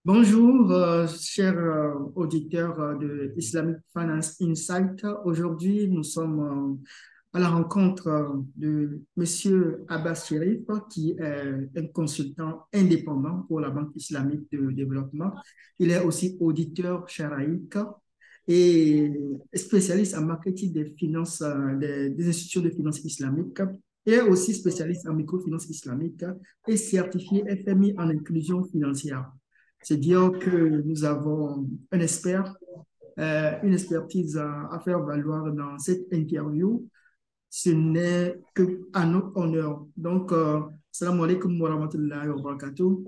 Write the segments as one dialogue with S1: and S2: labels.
S1: Bonjour, chers auditeurs de Islamic Finance Insight. Aujourd'hui, nous sommes à la rencontre de Monsieur Abbas Sherif, qui est un consultant indépendant pour la Banque islamique de développement. Il est aussi auditeur sharaïque et spécialiste en marketing des finances, des institutions de finances islamiques, et aussi spécialiste en microfinance islamique et certifié FMI en inclusion financière. C'est dire que nous avons un expert, une expertise à faire valoir dans cette interview. Ce n'est que à notre honneur. Donc, salam alaikum wa rahmatullahi wa barakatuh.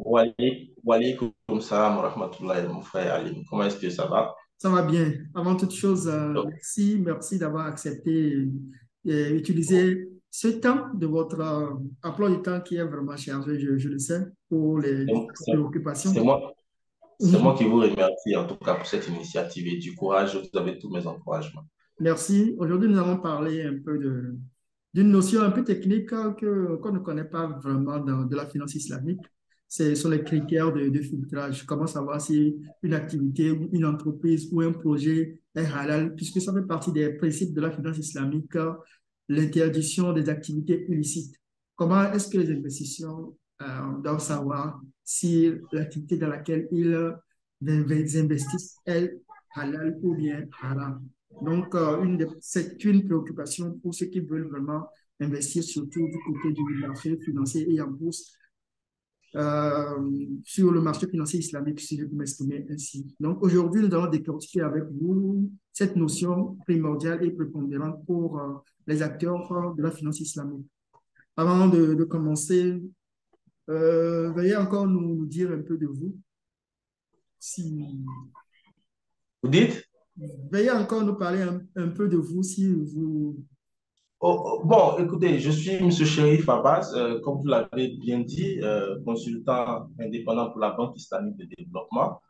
S2: Walaikum salam wa rahmatullahi, mon frère Ali. Comment est-ce que ça va?
S1: Ça va bien. Avant toute chose,
S2: Donc,
S1: merci d'avoir accepté et utilisé ce temps de votre emploi du temps qui est vraiment chargé, je le sais, pour les
S2: c'est c'est
S1: préoccupations.
S2: moi, c'est moi qui vous remercie en tout cas pour cette initiative et du courage. Vous avez tous mes encouragements.
S1: Merci. Aujourd'hui, nous allons parler un peu d'une notion un peu technique qu'on ne connaît pas vraiment de la finance islamique. Ce sont les critères de filtrage. Comment savoir si une activité, ou une entreprise ou un projet est halal, puisque ça fait partie des principes de la finance islamique, l'interdiction des activités illicites. Comment est-ce que les investisseurs doivent savoir si l'activité dans laquelle ils investissent est halal ou bien haram? Donc, c'est une préoccupation pour ceux qui veulent vraiment investir, surtout du côté du marché financier et en bourse, sur le marché financier islamique, si je peux m'exprimer ainsi. Donc, aujourd'hui, nous allons décortiquer avec vous cette notion primordiale et prépondérante pour les acteurs de la finance islamique. Avant de commencer, veuillez encore nous dire un peu de vous. Si,
S2: Vous dites?
S1: veuillez encore nous parler un peu de vous, si vous...
S2: Bon, écoutez, je suis M. Sherif Abbas, comme vous l'avez bien dit, consultant indépendant pour la Banque islamique de développement.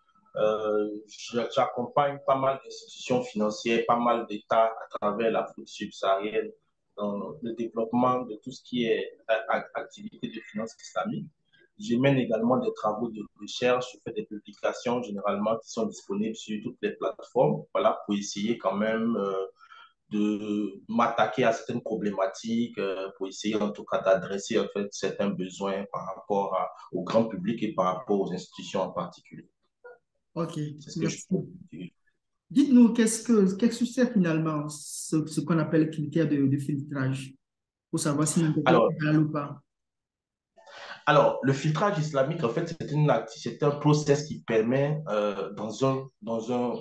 S2: J'accompagne pas mal d'institutions financières, pas mal d'États à travers l'Afrique subsaharienne dans le développement de tout ce qui est activité de finance islamique. Je mène également des travaux de recherche, je fais des publications généralement qui sont disponibles sur toutes les plateformes, voilà, pour essayer quand même de m'attaquer à certaines problématiques, pour essayer en tout cas d'adresser en fait certains besoins par rapport au grand public et par rapport aux institutions en particulier.
S1: OK,
S2: C'est ce que je peux
S1: merci.
S2: dire.
S1: Dites-nous, qu'est-ce que c'est finalement ce qu'on appelle critère de filtrage pour savoir si une entreprise
S2: Alors,
S1: est halal ou pas?
S2: alors, le filtrage islamique, en fait, c'est un process qui permet, dans un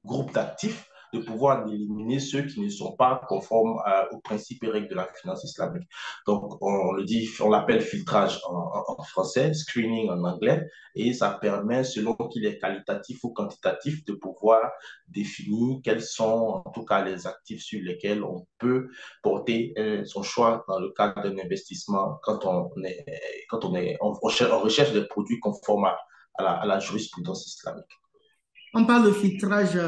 S2: groupe d'actifs, de pouvoir éliminer ceux qui ne sont pas conformes aux principes et règles de la finance islamique. Donc, on l'appelle filtrage en français, screening en anglais, et ça permet, selon qu'il est qualitatif ou quantitatif, de pouvoir définir quels sont, en tout cas, les actifs sur lesquels on peut porter son choix dans le cadre d'un investissement quand on est en recherche de produits conformes à la jurisprudence islamique.
S1: On parle de filtrage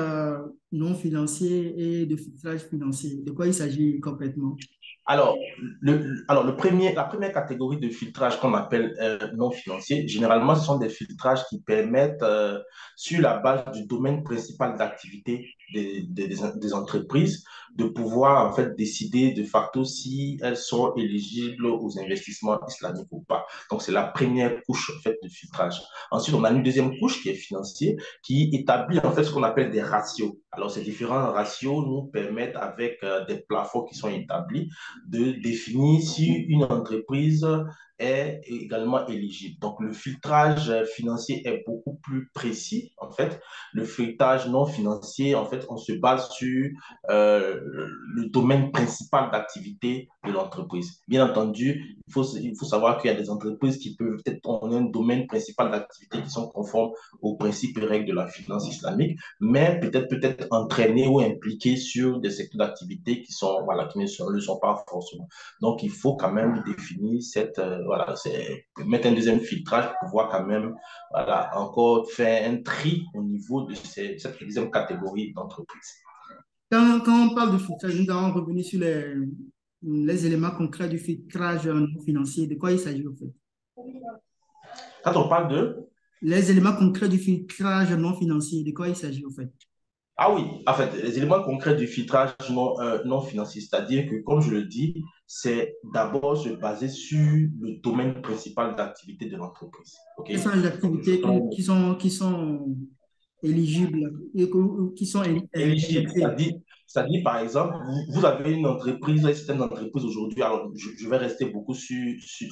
S1: non financier et de filtrage financier. De quoi il s'agit complètement?
S2: Alors, la première catégorie de filtrage qu'on appelle non financier, généralement, ce sont des filtrages qui permettent, sur la base du domaine principal d'activité des entreprises, de pouvoir en fait décider de facto si elles sont éligibles aux investissements islamiques ou pas. Donc, c'est la première couche en fait de filtrage. Ensuite, on a une deuxième couche qui est financier, qui établit en fait ce qu'on appelle des ratios. Alors, ces différents ratios nous permettent, avec des plafonds qui sont établis, de définir si une entreprise est également éligible. Donc, le filtrage financier est beaucoup plus précis, en fait. Le filtrage non financier, en fait, on se base sur le domaine principal d'activité de l'entreprise. Bien entendu, il faut savoir qu'il y a des entreprises qui peuvent peut-être avoir un domaine principal d'activité qui sont conformes aux principes et règles de la finance islamique, mais peut-être entraînées ou impliquées sur des secteurs d'activité qui sont, voilà, qui ne le sont pas forcément. Donc, il faut quand même définir voilà, mettre un deuxième filtrage pour pouvoir quand même, voilà, encore faire un tri au niveau de cette deuxième catégorie d'entreprise.
S1: Quand on parle de filtrage, nous allons revenir sur les éléments concrets du filtrage non financier. De quoi il s'agit en fait?
S2: Quand on parle de
S1: Les éléments concrets du filtrage non financier, de quoi il s'agit en fait?
S2: Ah oui, en fait, les éléments concrets du filtrage non financier, c'est-à-dire que, comme je le dis, c'est d'abord se baser sur le domaine principal d'activité de l'entreprise. OK?
S1: Quelles sont les
S2: Donc, je
S1: activités
S2: prends
S1: qui sont éligibles et qui sont
S2: éligible.
S1: indexées?
S2: C'est-à-dire, par exemple, vous avez une entreprise, une certaine entreprise aujourd'hui, alors je vais rester beaucoup sur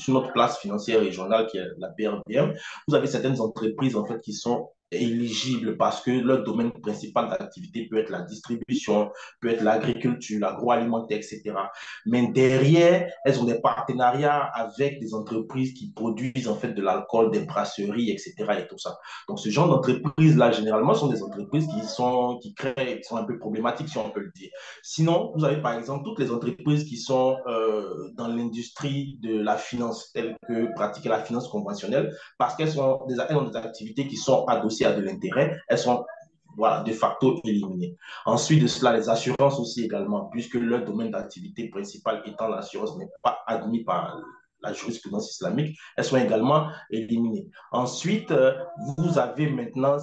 S2: notre place financière régionale qui est la BRBM. Vous avez certaines entreprises en fait qui sont éligibles parce que leur domaine principal d'activité peut être la distribution, peut être l'agriculture, l'agroalimentaire, etc. Mais derrière, elles ont des partenariats avec des entreprises qui produisent en fait de l'alcool, des brasseries, etc. et tout ça. Donc, ce genre d'entreprises-là, généralement, sont des entreprises qui sont un peu problématiques, si on peut le dire. Sinon, vous avez par exemple toutes les entreprises qui sont dans l'industrie de la finance, telles que pratiquer la finance conventionnelle, parce elles ont des activités qui sont adossées à de l'intérêt, elles sont voilà, de facto éliminées. Ensuite de cela, les assurances aussi également, puisque leur domaine d'activité principal étant l'assurance n'est pas admis par la jurisprudence islamique, elles sont également éliminées. Ensuite, vous avez maintenant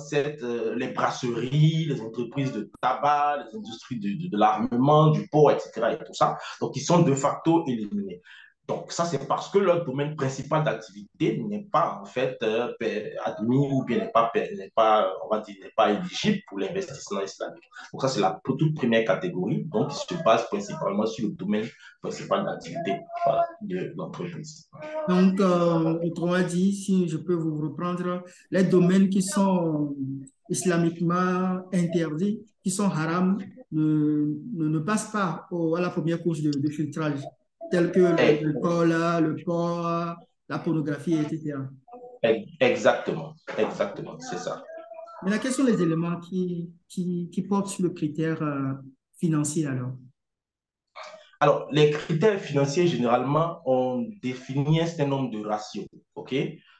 S2: les brasseries, les entreprises de tabac, les industries de l'armement, du port, etc. et tout ça. Donc, ils sont de facto éliminés. Donc, ça, c'est parce que leur domaine principal d'activité n'est pas, en fait, admis ou bien n'est pas, on va dire, n'est pas éligible pour l'investissement islamique. Donc, ça, c'est la toute première catégorie, donc, qui se base principalement sur le domaine principal d'activité voilà, de l'entreprise.
S1: Donc, autrement dit, si je peux vous reprendre, les domaines qui sont islamiquement interdits, qui sont haram, ne passent pas à la première couche de filtrage, tels que
S2: Et,
S1: l'alcool, le porc, la pornographie, etc.
S2: exactement, exactement, c'est ça.
S1: Maintenant, quels sont les éléments qui portent sur le critère financier alors?
S2: Alors, les critères financiers, généralement, on définit un certain nombre de ratios, OK?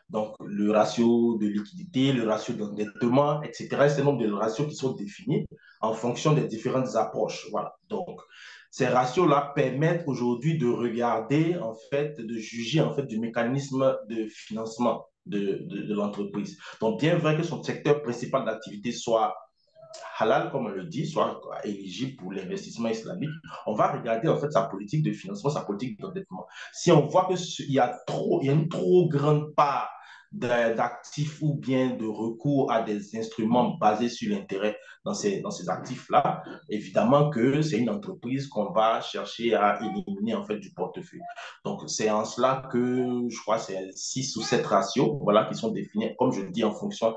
S2: Donc, le ratio de liquidité, le ratio d'endettement, etc. Un certain nombre de ratios qui sont définis en fonction des différentes approches. Voilà. Donc, ces ratios-là permettent aujourd'hui de regarder, en fait, de juger, en fait, du mécanisme de financement de l'entreprise. Donc, bien vrai que son secteur principal d'activité soit halal, comme on le dit, soit éligible pour l'investissement islamique, on va regarder en fait sa politique de financement, sa politique d'endettement. Si on voit il y a une trop grande part d'actifs ou bien de recours à des instruments basés sur l'intérêt dans ces actifs-là, évidemment que c'est une entreprise qu'on va chercher à éliminer en fait du portefeuille. Donc, c'est en cela que je crois que c'est 6 ou 7 ratios voilà, qui sont définis, comme je le dis, en fonction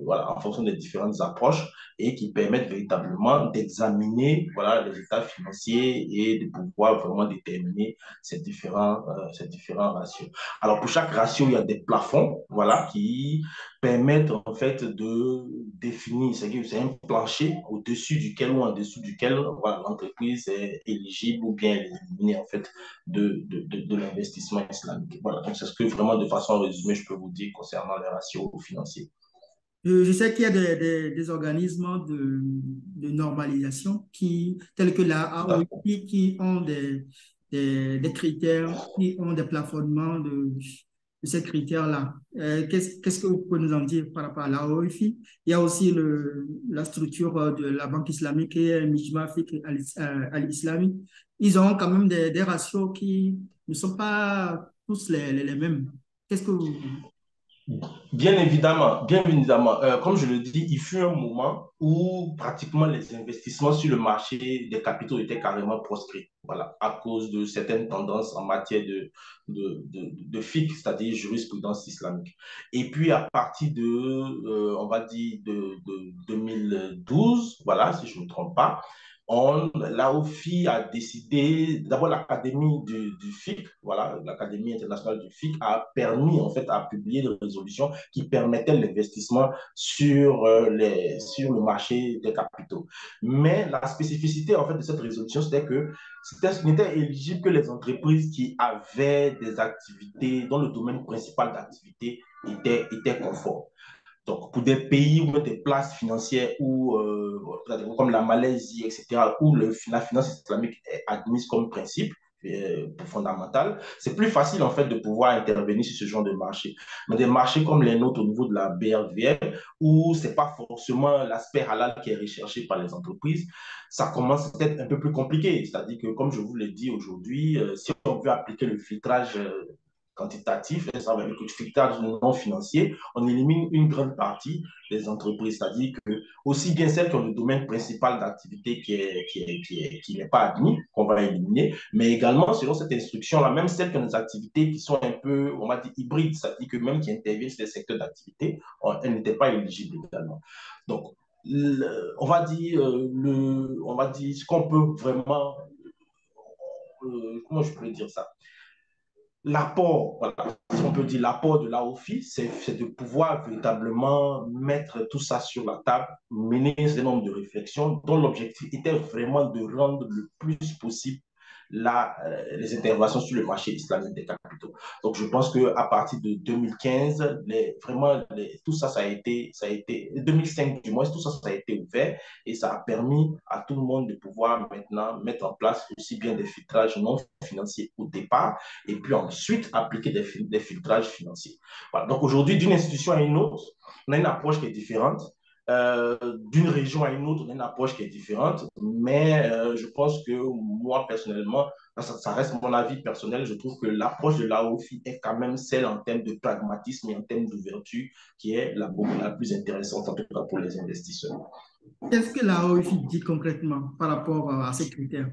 S2: voilà, en fonction des différentes approches et qui permettent véritablement d'examiner voilà, les états financiers et de pouvoir vraiment déterminer ces différents ratios. Alors, pour chaque ratio, il y a des plafonds voilà, qui permettent en fait de définir, c'est un plancher au-dessus duquel ou en dessous duquel voilà, l'entreprise est éligible ou bien éliminée en fait de l'investissement islamique. Voilà, donc c'est ce que vraiment de façon résumée je peux vous dire concernant les ratios financiers.
S1: Je sais qu'il y a des organismes de normalisation tels que la
S2: Tout à
S1: AOI, qui ont des critères, qui ont des plafonnements de ces critères-là. Qu'est-ce que vous pouvez nous en dire par rapport à la AOI? Il y a aussi la structure de la Banque islamique et Mijma Fiqh al-Islami. Ils ont quand même des ratios qui ne sont pas tous les mêmes. Qu'est-ce que vous...
S2: Bien évidemment, bien évidemment. Comme je le dis, il fut un moment où pratiquement les investissements sur le marché des capitaux étaient carrément proscrits. Voilà, à cause de certaines tendances en matière de fiqh, c'est-à-dire jurisprudence islamique. Et puis à partir on va dire, de 2012, voilà, si je ne me trompe pas, l'AOFI a décidé, d'abord l'Académie du FIC, voilà, l'Académie internationale du FIC a permis en fait à publier des résolutions qui permettaient l'investissement sur le marché des capitaux. Mais la spécificité en fait de cette résolution, c'était que ce n'était éligible que les entreprises qui avaient des activités dont le domaine principal d'activité était conforme. Donc, pour des pays ou des places financières comme la Malaisie, etc., où la finance islamique est admise comme principe, fondamentale, c'est plus facile en fait de pouvoir intervenir sur ce genre de marché. Mais des marchés comme les nôtres au niveau de la BRVM, où ce n'est pas forcément l'aspect halal qui est recherché par les entreprises, ça commence à être un peu plus compliqué. C'est-à-dire que, comme je vous l'ai dit aujourd'hui, si on veut appliquer le filtrage quantitatif, ça veut dire que le filtrage non financier, on élimine une grande partie des entreprises. C'est-à-dire que aussi bien celles qui ont le domaine principal d'activité qui n'est pas admis, qu'on va éliminer, mais également, selon cette instruction-là, même celles qui ont des activités qui sont un peu, on va dire, hybrides, c'est-à-dire que même qui interviennent sur des secteurs d'activité, elles n'étaient pas éligibles également. Donc, on va dire ce qu'on peut vraiment, comment je pourrais dire ça? L'apport, voilà, si on peut dire l'apport de l'AOFI, c'est de pouvoir véritablement mettre tout ça sur la table, mener un certain nombre de réflexions dont l'objectif était vraiment de rendre le plus possible les interventions sur le marché islamique des capitaux. Donc, je pense qu'à partir de 2015, tout ça, ça a été, 2005 du moins, tout ça, ça a été ouvert et ça a permis à tout le monde de pouvoir maintenant mettre en place aussi bien des filtrages non financiers au départ et puis ensuite appliquer des filtrages financiers. Voilà. Donc, aujourd'hui, d'une institution à une autre, on a une approche qui est différente. D'une région à une autre, on a une approche qui est différente, mais je pense que moi, personnellement, ça reste mon avis personnel, je trouve que l'approche de l'AOFI est quand même celle en termes de pragmatisme et en termes d'ouverture qui est la plus intéressante, en tout cas pour les investisseurs.
S1: Qu'est-ce que la OIFI dit concrètement par rapport à ces critères?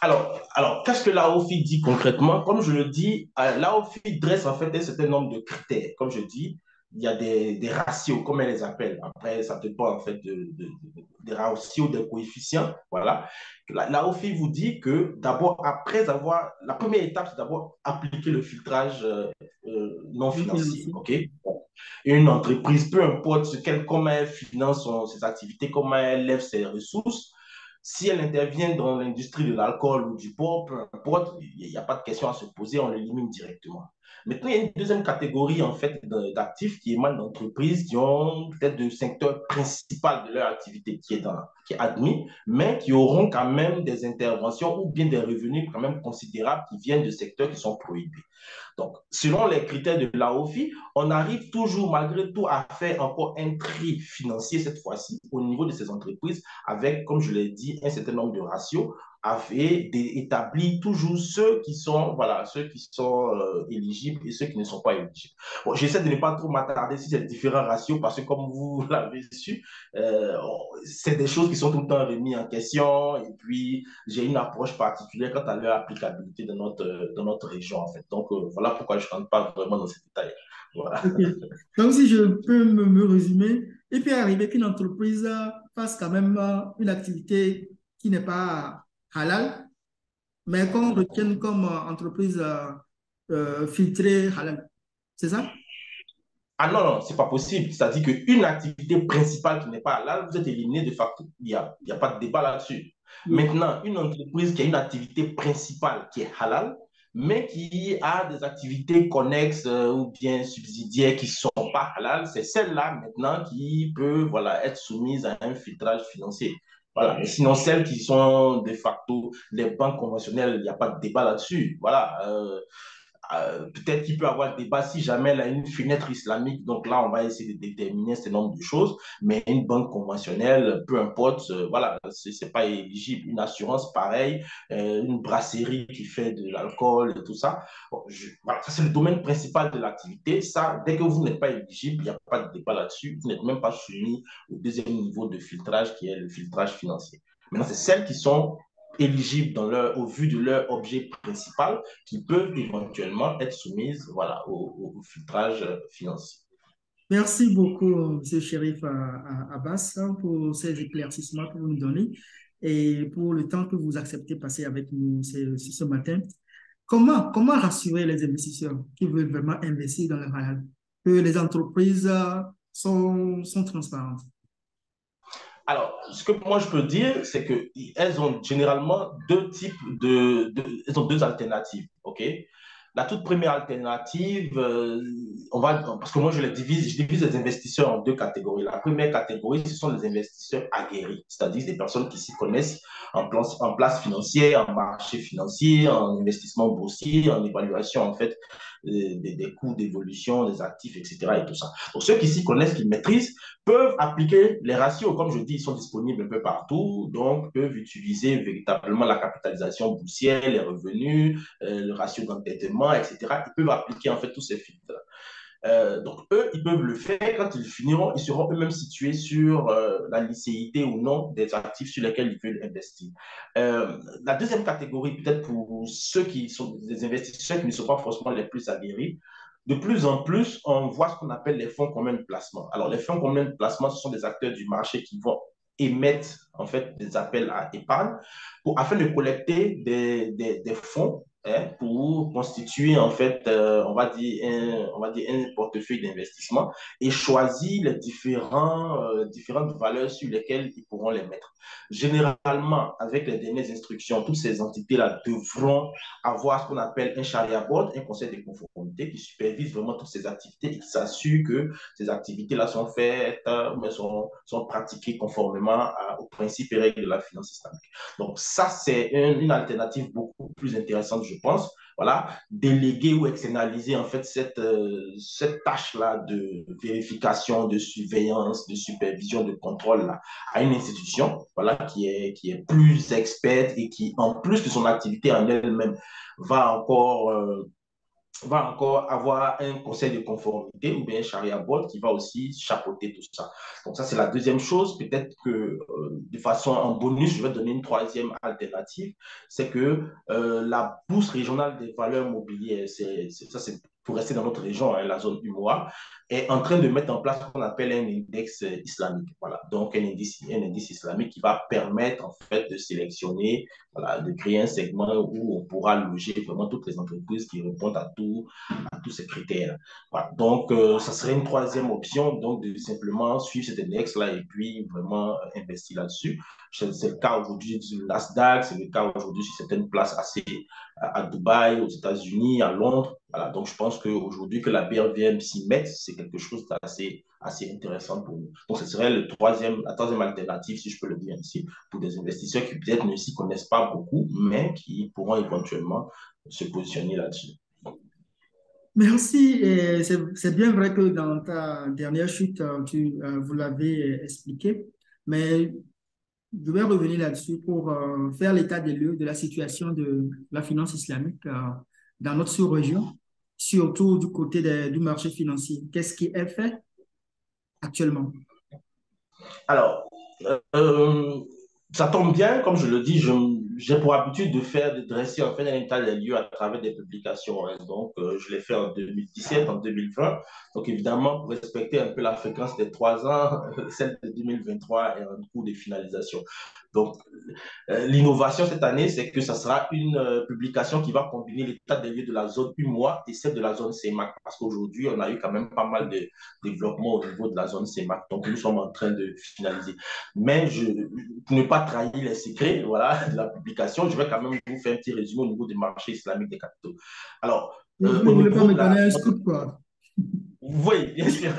S2: Qu'est-ce que l'AOFI dit concrètement? Comme je le dis, l'AOFI dresse en fait un certain nombre de critères. Comme je dis, il y a des ratios, comme elle les appelle. Après, ça dépend en fait des ratios, des coefficients. Voilà. L'AOFI vous dit que d'abord, la première étape, c'est d'abord appliquer le filtrage non
S1: Le
S2: financier.
S1: financier.
S2: OK? Une entreprise, peu importe comment elle finance ses activités, comment elle lève ses ressources, si elle intervient dans l'industrie de l'alcool ou du porc, peu importe, il n'y a pas de question à se poser, on l'élimine directement. Maintenant, il y a une deuxième catégorie en fait d'actifs qui émanent d'entreprises qui ont peut-être le secteur principal de leur activité qui est admis, mais qui auront quand même des interventions ou bien des revenus quand même considérables qui viennent de secteurs qui sont prohibés. Donc, selon les critères de l'AOFI, on arrive toujours, malgré tout, à faire encore un tri financier cette fois-ci au niveau de ces entreprises avec, comme je l'ai dit, un certain nombre de ratios et d'établir toujours ceux qui sont éligibles et ceux qui ne sont pas éligibles. Bon, j'essaie de ne pas trop m'attarder sur ces différents ratios parce que, comme vous l'avez su, euh, c'est des choses qui sont tout le temps remises en question et puis j'ai une approche particulière quant à leur applicabilité dans notre région, en fait. Donc, voilà pourquoi je ne rentre pas vraiment dans ces détails. Voilà.
S1: Ok. Donc, si je peux me résumer, il peut arriver qu'une entreprise fasse quand même une activité qui n'est pas halal, mais qu'on retienne comme entreprise filtrée halal. C'est ça?
S2: Ah non, non, c'est pas possible. C'est-à-dire qu'une activité principale qui n'est pas halal, vous êtes éliminé de facto. Il y a pas de débat là-dessus.
S1: Oui.
S2: Maintenant, une entreprise qui a une activité principale qui est halal, mais qui a des activités connexes ou bien subsidiaires qui ne sont pas halal, c'est celle-là maintenant qui peut voilà, être soumise à un filtrage financier. Voilà. Mais sinon, celles qui sont de facto les banques conventionnelles, il n'y a pas de débat là-dessus. Voilà. Peut-être qu'il peut y avoir débat si jamais elle a une fenêtre islamique. Donc là, on va essayer de déterminer ce nombre de choses. Mais une banque conventionnelle, peu importe, voilà, c'est pas éligible. Une assurance, pareil. Une brasserie qui fait de l'alcool et tout ça. Bon, voilà, ça, c'est le domaine principal de l'activité. Ça, dès que vous n'êtes pas éligible, il n'y a pas de débat là-dessus. Vous n'êtes même pas soumis au deuxième niveau de filtrage qui est le filtrage financier. Maintenant, c'est celles qui sont éligibles au vu de leur objet principal qui peuvent éventuellement être soumises voilà, au filtrage financier.
S1: Merci beaucoup, Monsieur Chérif Abbas, pour ces éclaircissements que vous nous donnez et pour le temps que vous acceptez de passer avec nous ce matin. Comment rassurer les investisseurs qui veulent vraiment investir dans le halal, que les entreprises sont transparentes?
S2: Alors, ce que moi je peux dire, c'est qu'elles ont généralement deux types elles ont deux alternatives, ok? La toute première alternative, parce que moi je divise les investisseurs en deux catégories. La première catégorie, ce sont les investisseurs aguerris, c'est-à-dire des personnes qui s'y connaissent en place financière, en marché financier, en investissement boursier, en évaluation en fait des coûts d'évolution des actifs, etc. et tout ça. Donc ceux qui s'y connaissent, qui maîtrisent, peuvent appliquer les ratios. Comme je dis, ils sont disponibles un peu partout, donc peuvent utiliser véritablement la capitalisation boursière, les revenus, le ratio d'endettement, etc. Ils peuvent appliquer en fait tous ces filtres. Donc, eux, ils peuvent le faire. Quand ils finiront, ils seront eux-mêmes situés sur la licéité ou non des actifs sur lesquels ils veulent investir. La deuxième catégorie, peut-être pour ceux qui sont des investisseurs qui ne sont pas forcément les plus aguerris, de plus en plus, on voit ce qu'on appelle les fonds communs de placement. Alors, les fonds communs de placement, ce sont des acteurs du marché qui vont émettre en fait des appels à épargne afin de collecter des fonds, hein, pour constituer en fait, on va dire un portefeuille d'investissement et choisir les différentes valeurs sur lesquelles ils pourront les mettre. Généralement, avec les dernières instructions, toutes ces entités-là devront avoir ce qu'on appelle un charia board, un conseil de conformité qui supervise vraiment toutes ces activités et qui s'assure que ces activités-là sont faites, sont pratiquées conformément aux principes et règles de la finance islamique. Donc ça, c'est une alternative beaucoup plus intéressante, je pense. Voilà, déléguer ou externaliser en fait cette tâche-là de vérification, de surveillance, de supervision, de contrôle là, à une institution, voilà, qui est plus experte et qui, en plus de son activité en elle-même, va encore avoir un conseil de conformité ou bien un charia board qui va aussi chapeauter tout ça. Donc ça, c'est la deuxième chose. Peut-être que de façon en bonus, je vais donner une troisième alternative, c'est que la bourse régionale des valeurs mobilières, ça c'est pour rester dans notre région, hein, la zone UMOA, est en train de mettre en place ce qu'on appelle un index islamique. Voilà, donc un indice islamique qui va permettre en fait de sélectionner, voilà, de créer un segment où on pourra loger vraiment toutes les entreprises qui répondent à tous ces critères. Voilà. Donc, ça serait une troisième option, donc de simplement suivre cet index-là et puis vraiment investir là-dessus. C'est le cas aujourd'hui du Nasdaq, c'est le cas aujourd'hui sur certaines places assez à Dubaï, aux États-Unis, à Londres. Voilà. Donc, je pense qu'aujourd'hui, que la BRVM s'y mette, c'est quelque chose assez intéressant pour nous. Donc, ce serait la troisième alternative, si je peux le dire ainsi, pour des investisseurs qui peut-être ne s'y connaissent pas beaucoup, mais qui pourront éventuellement se positionner là-dessus.
S1: Merci. Et c'est bien vrai que dans ta dernière chute, vous l'avez expliqué, mais je vais revenir là-dessus pour faire l'état des lieux de la situation de la finance islamique dans notre sous-région, surtout du côté du marché financier. Qu'est-ce qui est fait actuellement?
S2: Alors, euh, ça tombe bien, comme je le dis, j'ai pour habitude de dresser en fait un état des lieux à travers des publications, hein. Donc, je l'ai fait en 2017, en 2020. Donc, évidemment, pour respecter un peu la fréquence des 3 ans, celle de 2023 est en cours de finalisation. Donc, l'innovation cette année, c'est que ça sera une publication qui va combiner l'état des lieux de la zone UMOA et celle de la zone CEMAC. Parce qu'aujourd'hui, on a eu quand même pas mal de développement au niveau de la zone CEMAC. Donc, nous sommes en train de finaliser. Mais pour ne pas trahir les secrets, voilà, de la publication, je vais quand même vous faire un petit résumé au niveau du marché islamique des capitaux. Alors,
S1: Vous ne
S2: au
S1: voulez pas
S2: niveau
S1: me
S2: de la...
S1: donner un scoop, quoi?
S2: Oui, bien sûr.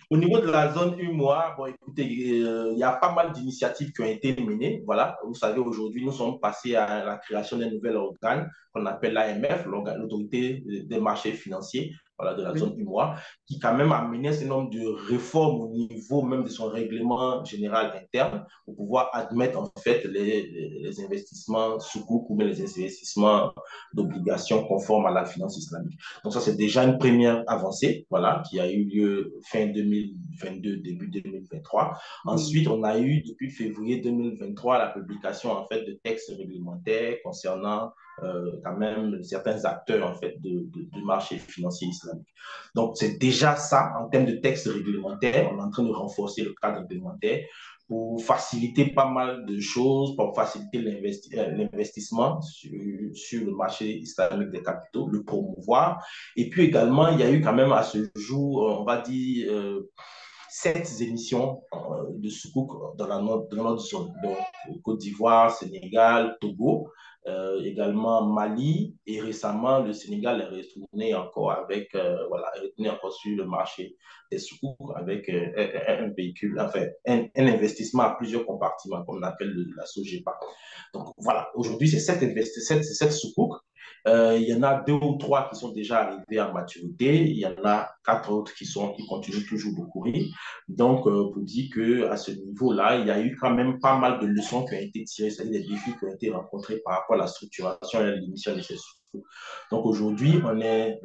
S2: Au niveau de la zone UMOA, bon, écoutez, il y a pas mal d'initiatives qui ont été menées. Voilà, vous savez, aujourd'hui, nous sommes passés à la création d'un nouvel organe qu'on appelle l'AMF, l'autorité des marchés financiers, voilà, de la
S1: Oui.
S2: zone UMOA, qui quand même a mené un certain nombre de réformes au niveau même de son règlement général interne pour pouvoir admettre en fait les investissements sous ou les investissements d'obligations conformes à la finance islamique. Donc ça, c'est déjà une première avancée, voilà, qui a eu lieu fin 2022, début 2023.
S1: Oui.
S2: Ensuite, on a eu depuis février 2023 la publication en fait de textes réglementaires concernant quand même certains acteurs en fait du marché financier islamique. Donc c'est déjà ça en termes de textes réglementaires. On est en train de renforcer le cadre réglementaire pour faciliter pas mal de choses, pour faciliter l'investissement sur le marché islamique des capitaux, le promouvoir. Et puis également, il y a eu quand même à ce jour, on va dire, 7 émissions de sukuk dans notre zone. Donc, Côte d'Ivoire, Sénégal, Togo, également Mali, et récemment, le Sénégal est retourné encore voilà, est retourné encore sur le marché des sukuk avec un véhicule, enfin, un investissement à plusieurs compartiments qu'on appelle la SOGEPA. Donc voilà, aujourd'hui, c'est 7 sukuk. Il y en a 2 ou 3 qui sont déjà arrivés à maturité. Il y en a 4 autres qui continuent toujours de courir. Donc, pour dire qu'à ce niveau-là, il y a eu quand même pas mal de leçons qui ont été tirées, c'est-à-dire des défis qui ont été rencontrés par rapport à la structuration et à l'émission de ces sous. Donc, aujourd'hui, on est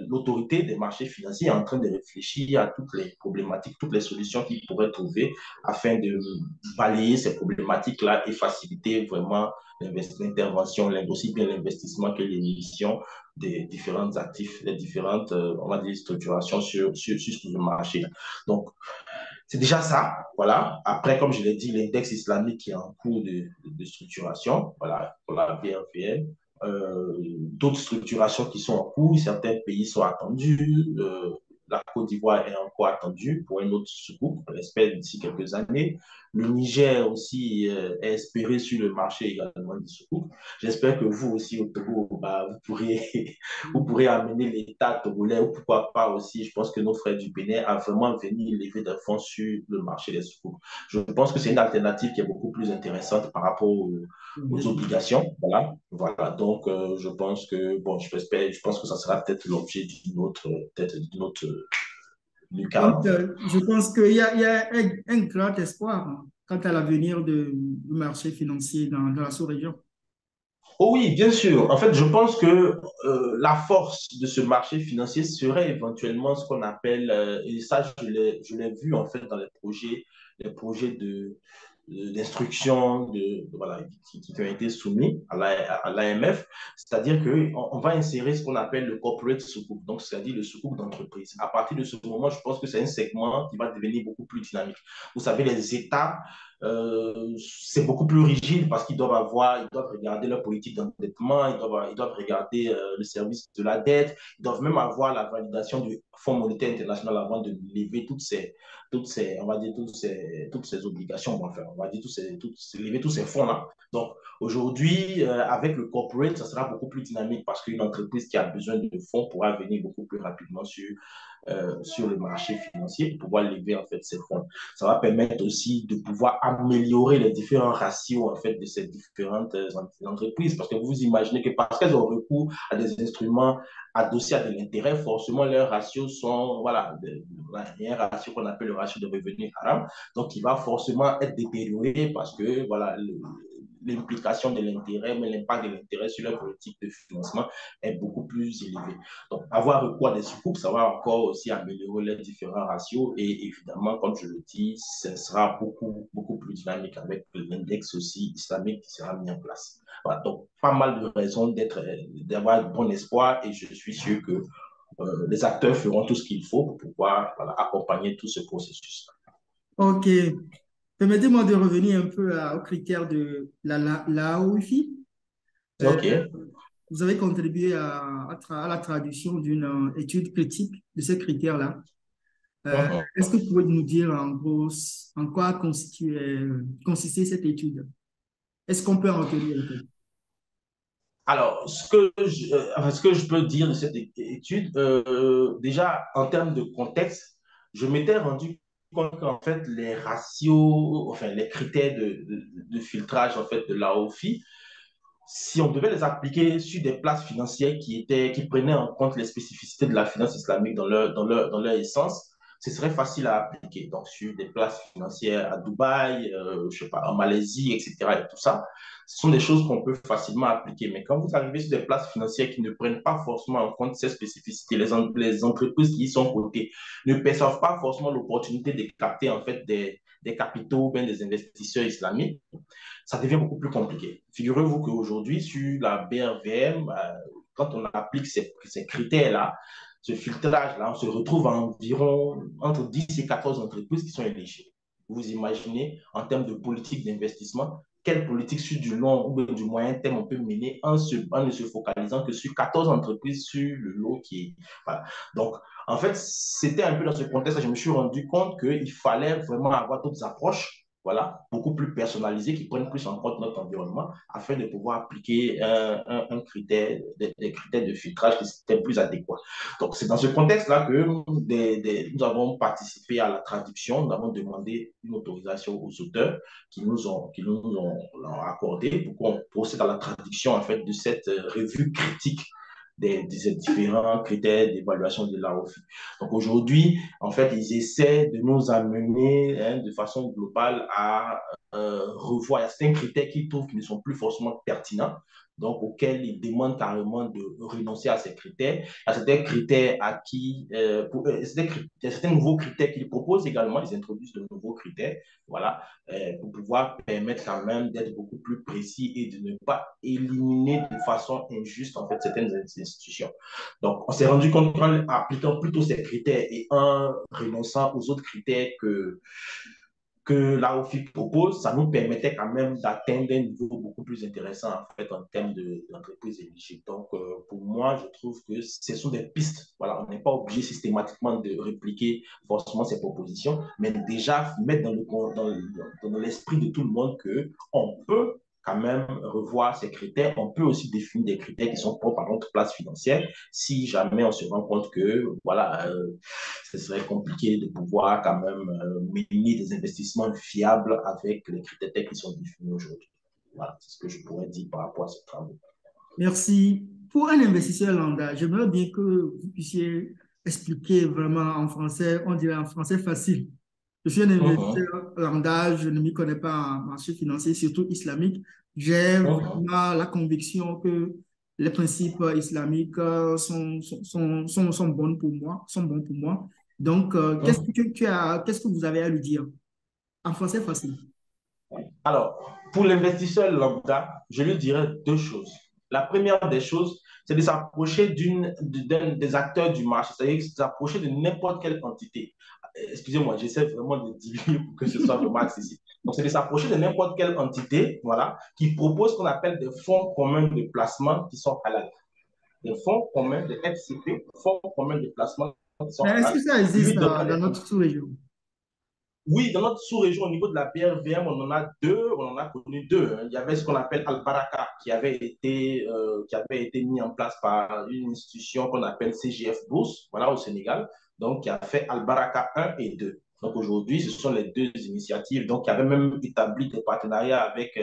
S2: l'autorité des marchés financiers est en train de réfléchir à toutes les problématiques, toutes les solutions qu'ils pourraient trouver afin de balayer ces problématiques-là et faciliter vraiment l'intervention, aussi bien l'investissement que l'émission des différents actifs, les différentes, on va dire, structurations sur le marché. Donc, c'est déjà ça, voilà. Après, comme je l'ai dit, l'index islamique qui est en cours de structuration, voilà, pour la BRVM. D'autres structurations qui sont en cours, certains pays sont attendus, la Côte d'Ivoire est encore attendue pour un autre sukuk, on espère d'ici quelques années. Le Niger aussi est espéré sur le marché également du sukuk. J'espère que vous aussi au Togo, bah, vous pourrez amener l'État togolais, ou pourquoi pas aussi, je pense que nos frères du Bénin a vraiment venu lever des fonds sur le marché des sukuk. Je pense que c'est une alternative qui est beaucoup plus intéressante par rapport aux obligations. Voilà, voilà. Donc, je pense que, bon, je pense que ça sera peut-être l'objet d'une autre Lucas, en
S1: Donc,
S2: fait.
S1: je pense qu'il y a un grand espoir, hein, quant à l'avenir du marché financier dans la sous-région.
S2: Oh oui, bien sûr. En fait, je pense que la force de ce marché financier serait éventuellement ce qu'on appelle, et ça, je l'ai vu en fait dans les projets d'instruction voilà, qui ont été soumis à l'AMF. C'est-à-dire qu'on va insérer ce qu'on appelle le corporate sukuk, donc c'est-à-dire le sukuk d'entreprise. À partir de ce moment, je pense que c'est un segment qui va devenir beaucoup plus dynamique. Vous savez, les États c'est beaucoup plus rigide parce ils doivent regarder leur politique d'endettement, ils doivent regarder le service de la dette, ils doivent même avoir la validation du Fonds monétaire international avant de lever on va dire, toutes ces obligations, enfin, on va dire, lever tous ces fonds-là. Donc, aujourd'hui, avec le corporate, ça sera beaucoup plus dynamique parce qu'une entreprise qui a besoin de fonds pourra venir beaucoup plus rapidement sur le marché financier pour pouvoir lever en fait ces fonds. Ça va permettre aussi de pouvoir améliorer les différents ratios en fait de ces différentes entreprises parce que vous imaginez que parce qu'elles ont recours à des instruments adossés à de l'intérêt, forcément leurs ratios sont, voilà, il y a un ratio qu'on appelle le ratio de revenu haram, donc il va forcément être détérioré parce que voilà, l'implication de l'intérêt, mais l'impact de l'intérêt sur la politique de financement est beaucoup plus élevé. Donc, avoir recours à des soucoupes, ça va encore aussi améliorer les différents ratios et évidemment, comme je le dis, ce sera beaucoup, beaucoup plus dynamique avec l'index aussi islamique qui sera mis en place. Voilà, donc, pas mal de raisons d'avoir bon espoir et je suis sûr que les acteurs feront tout ce qu'il faut pour pouvoir voilà, accompagner tout ce processus.
S1: OK. Permettez-moi de revenir un peu aux critères de la Wi-Fi. Euh,
S2: OK.
S1: Vous avez contribué à la traduction d'une étude critique de ces critères-là. Est-ce que vous pouvez nous dire en gros en quoi consistait cette étude? Est-ce qu'on peut en retenir le fait?
S2: Alors, ce que je peux dire de cette étude, déjà en termes de contexte, je m'étais rendu compte qu'en fait, les ratios, enfin les critères de filtrage en fait, de l'AOFI, si on devait les appliquer sur des places financières qui prenaient en compte les spécificités de la finance islamique dans leur essence, ce serait facile à appliquer. Donc, sur des places financières à Dubaï, je sais pas, en Malaisie, etc. et tout ça, ce sont des choses qu'on peut facilement appliquer. Mais quand vous arrivez sur des places financières qui ne prennent pas forcément en compte ces spécificités, les entreprises qui y sont cotées ne perçoivent pas forcément l'opportunité de capter en fait des capitaux, bien des investisseurs islamiques, ça devient beaucoup plus compliqué. Figurez-vous qu'aujourd'hui, sur la BRVM, quand on applique ces critères-là, ce filtrage-là, on se retrouve à environ entre 10 et 14 entreprises qui sont éligibles. Vous imaginez, en termes de politique d'investissement, quelle politique sur du long ou du moyen terme on peut mener en ne se focalisant que sur 14 entreprises sur le lot qui est. Voilà. Donc, En fait, c'était un peu dans ce contexte que je me suis rendu compte qu'il fallait vraiment avoir d'autres approches, voilà, beaucoup plus personnalisées, qui prennent plus en compte notre environnement, afin de pouvoir appliquer un critère, des critères de filtrage qui étaient plus adéquats. Donc, c'est dans ce contexte-là que nous avons participé à la traduction, nous avons demandé une autorisation aux auteurs qui nous ont accordé pour qu'on procède à la traduction en fait, de cette revue critique des différents critères d'évaluation de l'AOFI. Donc aujourd'hui, en fait, ils essaient de nous amener de façon globale à revoir. Il y a certains critères qu'ils trouvent qui ne sont plus forcément pertinents, donc auxquels ils demandent carrément de renoncer à ces critères. Il y a certains critères il y a certains nouveaux critères qu'ils proposent également, ils introduisent de nouveaux critères, voilà, pour pouvoir permettre quand même d'être beaucoup plus précis et de ne pas éliminer de façon injuste en fait certaines institutions. Donc, on s'est rendu compte qu'en appliquant plutôt ces critères et en renonçant aux autres critères que l'AOFI propose, ça nous permettait quand même d'atteindre un niveau beaucoup plus intéressant en fait en termes d'entreprise éligible. Donc, pour moi, je trouve que ce sont des pistes. Voilà, on n'est pas obligé systématiquement de répliquer forcément ces propositions, mais déjà mettre dans l'esprit de tout le monde qu'on peut quand même revoir ces critères. On peut aussi définir des critères qui sont propres à notre place financière si jamais on se rend compte que voilà, ce serait compliqué de pouvoir quand même mener des investissements fiables avec les critères qui sont définis aujourd'hui. Voilà, c'est ce que je pourrais dire par rapport à ce travail.
S1: Merci. Pour un investisseur lambda, j'aimerais bien que vous puissiez expliquer vraiment en français, on dirait en français facile. Je suis un investisseur lambda, je ne m'y connais pas en marché financier, surtout islamique. J'ai vraiment la conviction que les principes islamiques sont bons pour moi, sont bons pour moi. Donc, qu'est-ce que vous avez à lui dire en français facile?
S2: Alors, pour l'investisseur lambda, je lui dirais deux choses. La première des choses, c'est de s'approcher des acteurs du marché, c'est-à-dire de s'approcher de n'importe quelle entité. Excusez-moi, j'essaie vraiment de diluer pour que ce soit vraiment accessible. Donc, c'est de s'approcher de n'importe quelle entité, voilà, qui propose ce qu'on appelle des fonds communs de placement qui sont halal. Des fonds communs de FCP, fonds communs de placement qui sont
S1: Mais est-ce que
S2: halal.
S1: ça existe
S2: Lui donne
S1: dans
S2: des
S1: notre sous-région?
S2: Oui, dans notre sous-région, au niveau de la BRVM, on en a deux, on en a connu deux. Il y avait ce qu'on appelle Al-Baraka, qui avait été mis en place par une institution qu'on appelle CGF Bourse, voilà, au Sénégal, donc qui a fait Al-Baraka 1 et 2. Donc aujourd'hui, ce sont les deux initiatives. Donc, qui avaient même établi des partenariats avec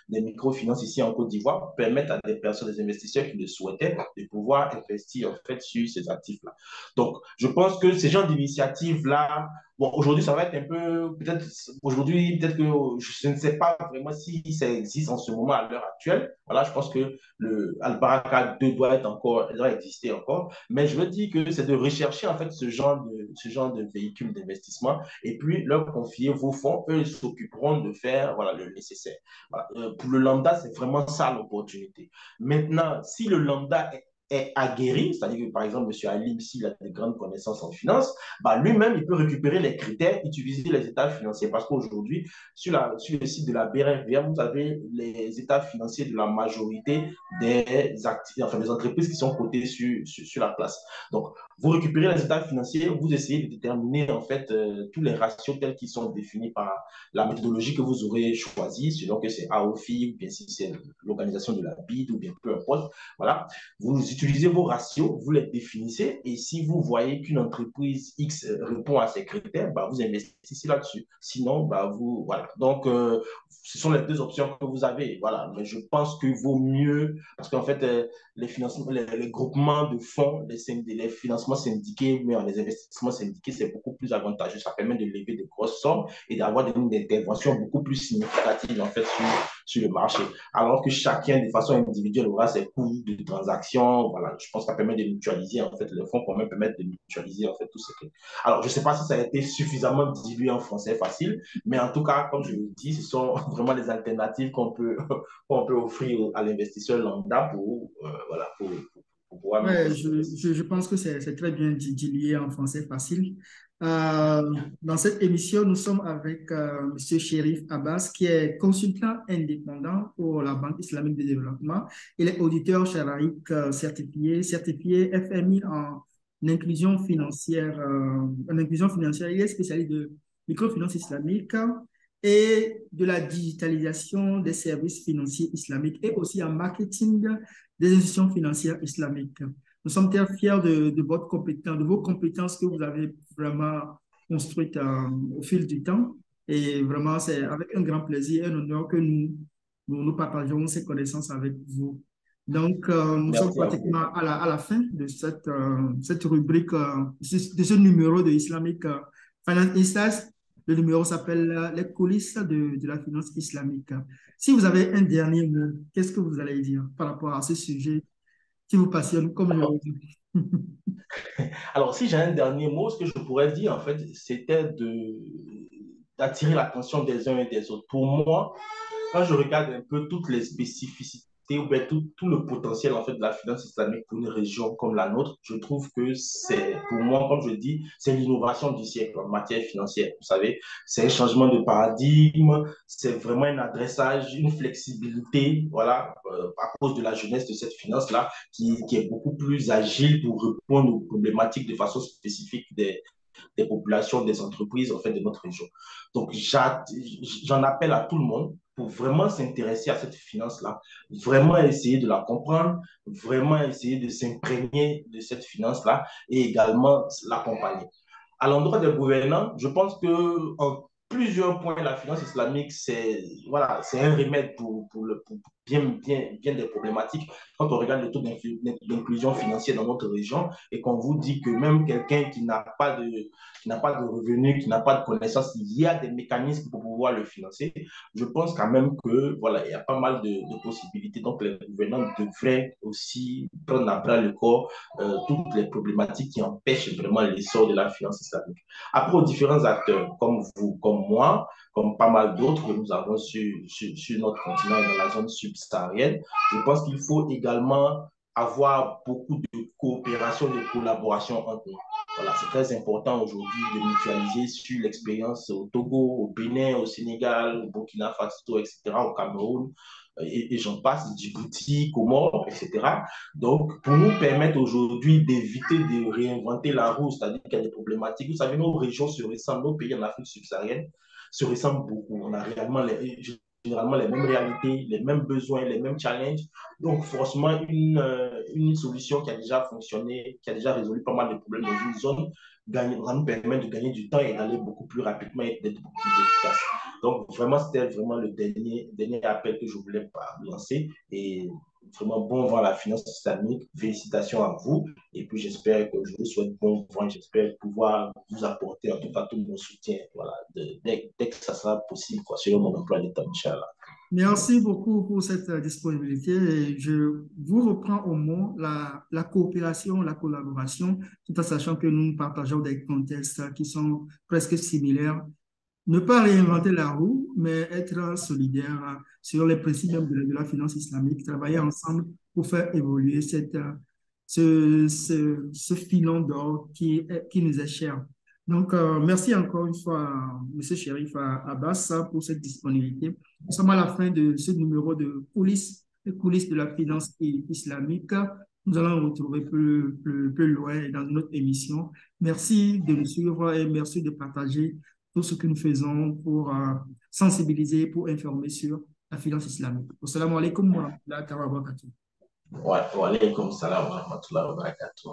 S2: des microfinances ici en Côte d'Ivoire pour permettre à des personnes, des investisseurs qui le souhaitaient, de pouvoir investir en fait sur ces actifs-là. Donc, je pense que ces genres d'initiatives-là, bon, aujourd'hui, ça va être un peu, peut-être, aujourd'hui, peut-être que je ne sais pas vraiment si ça existe en ce moment à l'heure actuelle. Voilà, je pense que le Al-Baraka 2 doit exister encore. Mais je veux dire que c'est de rechercher, en fait, ce genre de véhicule d'investissement et puis leur confier vos fonds. Eux, ils s'occuperont de faire, voilà, le nécessaire. Voilà. Pour le lambda, c'est vraiment ça l'opportunité. Maintenant, si le lambda est aguerri, c'est-à-dire que, par exemple, M. Alim, s'il a des grandes connaissances en finance, bah, lui-même, il peut récupérer les critères, utiliser les états financiers. Parce qu'aujourd'hui, sur le site de la BRFVM, vous avez les états financiers de la majorité des entreprises qui sont cotées sur la place. Donc, vous récupérez les états financiers, vous essayez de déterminer en fait tous les ratios tels qu'ils sont définis par la méthodologie que vous aurez choisie, selon que c'est AOFI ou bien si c'est l'organisation de la BID ou bien peu importe. Voilà. Vous utilisez vos ratios, vous les définissez et si vous voyez qu'une entreprise X répond à ces critères, bah, vous investissez là-dessus. Sinon, bah, voilà. Donc, ce sont les deux options que vous avez. Voilà. Mais je pense qu'il vaut mieux, parce qu'en fait, les groupements de fonds, les financements syndiqués, mais les investissements syndiqués, c'est beaucoup plus avantageux. Ça permet de lever de grosses sommes et d'avoir des interventions beaucoup plus significatives en fait, sur le marché. Alors que chacun, de façon individuelle, aura ses coûts de transaction. Voilà, je pense que ça permet de mutualiser, en fait, les fonds communs permettent de mutualiser, en fait, tout ce que. Alors, je ne sais pas si ça a été suffisamment dilué en français facile, mais en tout cas, comme je le dis, ce sont vraiment les alternatives qu'on peut offrir à l'investisseur lambda voilà, pour pouvoir mettre
S1: Ouais,
S2: ses investissements.
S1: je pense que c'est très bien dit en français facile. Dans cette émission, nous sommes avec M. Chérif Abbas, qui est consultant indépendant pour la Banque islamique de développement. Il est auditeur charaïque certifié FMI l'inclusion financière. Il est spécialiste de microfinance islamique et de la digitalisation des services financiers islamiques et aussi en marketing des institutions financières islamiques. Nous sommes très fiers de votre compétence, de vos compétences que vous avez vraiment construites au fil du temps. Et vraiment, c'est avec un grand plaisir et un honneur que nous partageons ces connaissances avec vous. Donc, nous sommes
S2: Merci à vous.
S1: pratiquement à la fin de cette rubrique, de ce numéro de Islamic Finance Insights. Le numéro s'appelle Les coulisses de la finance islamique. Si vous avez un dernier mot, qu'est-ce que vous allez dire par rapport à ce sujet qui vous passionne, comme je le dis?
S2: Alors, si j'ai un dernier mot, ce que je pourrais dire, en fait, c'était d'attirer l'attention des uns et des autres. Pour moi, quand je regarde un peu toutes les spécificités ou bien tout le potentiel en fait de la finance islamique pour une région comme la nôtre, je trouve que c'est, pour moi, comme je dis, c'est l'innovation du siècle en matière financière. Vous savez, c'est un changement de paradigme, c'est vraiment un adressage, une flexibilité, voilà, à cause de la jeunesse de cette finance-là, qui est beaucoup plus agile pour répondre aux problématiques de façon spécifique des populations, des entreprises en fait de notre région. Donc j'en appelle à tout le monde pour vraiment s'intéresser à cette finance-là, vraiment essayer de la comprendre, vraiment essayer de s'imprégner de cette finance-là et également l'accompagner. À l'endroit des gouvernants, je pense que en plusieurs points, la finance islamique, c'est voilà, c'est un remède pour bien des problématiques. Quand on regarde le taux d'inclusion financière dans notre région et qu'on vous dit que même quelqu'un qui n'a pas de revenus, qui n'a pas de connaissances, il y a des mécanismes pour pouvoir le financer. Je pense quand même que voilà, il y a pas mal de possibilités. Donc les gouvernants devraient aussi prendre à bras le corps toutes les problématiques qui empêchent vraiment l'essor de la finance islamique. Après, aux différents acteurs, comme vous, comme moi, comme pas mal d'autres que nous avons sur notre continent et dans la zone subsaharienne, je pense qu'il faut également avoir beaucoup de coopération, de collaboration entre nous. Voilà, c'est très important aujourd'hui de mutualiser sur l'expérience au Togo, au Bénin, au Sénégal, au Burkina Faso, etc., au Cameroun, et j'en passe, Djibouti, Comores, etc. Donc, pour nous permettre aujourd'hui d'éviter de réinventer la roue, c'est-à-dire qu'il y a des problématiques. Vous savez, nos régions se ressemblent, nos pays en Afrique subsaharienne se ressemblent beaucoup. On a généralement les mêmes réalités, les mêmes besoins, les mêmes challenges. Donc, forcément, une solution qui a déjà fonctionné, qui a déjà résolu pas mal de problèmes dans une zone, va nous permettre de gagner du temps et d'aller beaucoup plus rapidement et d'être beaucoup plus efficace. Donc, vraiment, c'était vraiment le dernier appel que je voulais lancer. Et vraiment bon vent à la finance islamique. Félicitations à vous. Et puis, j'espère que je vous souhaite bon vent. J'espère pouvoir vous apporter en tout cas tout mon soutien. Voilà, dès que ça sera possible, quoi, sur mon emploi d'état, Inch'Allah.
S1: Merci beaucoup pour cette disponibilité. Et je vous reprends au mot la coopération, la collaboration, tout en sachant que nous partageons des contextes qui sont presque similaires. Ne pas réinventer la roue, mais être solidaire sur les principes même de la finance islamique, travailler ensemble pour faire évoluer ce filon d'or qui nous est cher. Donc, merci encore une fois, Monsieur Chérif Abbas, pour cette disponibilité. Nous sommes à la fin de ce numéro de coulisses, les coulisses de la finance islamique. Nous allons nous retrouver plus loin dans une autre émission. Merci de nous suivre et merci de partager tout ce que nous faisons pour sensibiliser, pour informer sur la finance islamique. Assalamu alaikum wa rahmatullahi wa barakatuh.
S2: Wa alaikum salam wa rahmatullahi wa barakatuh.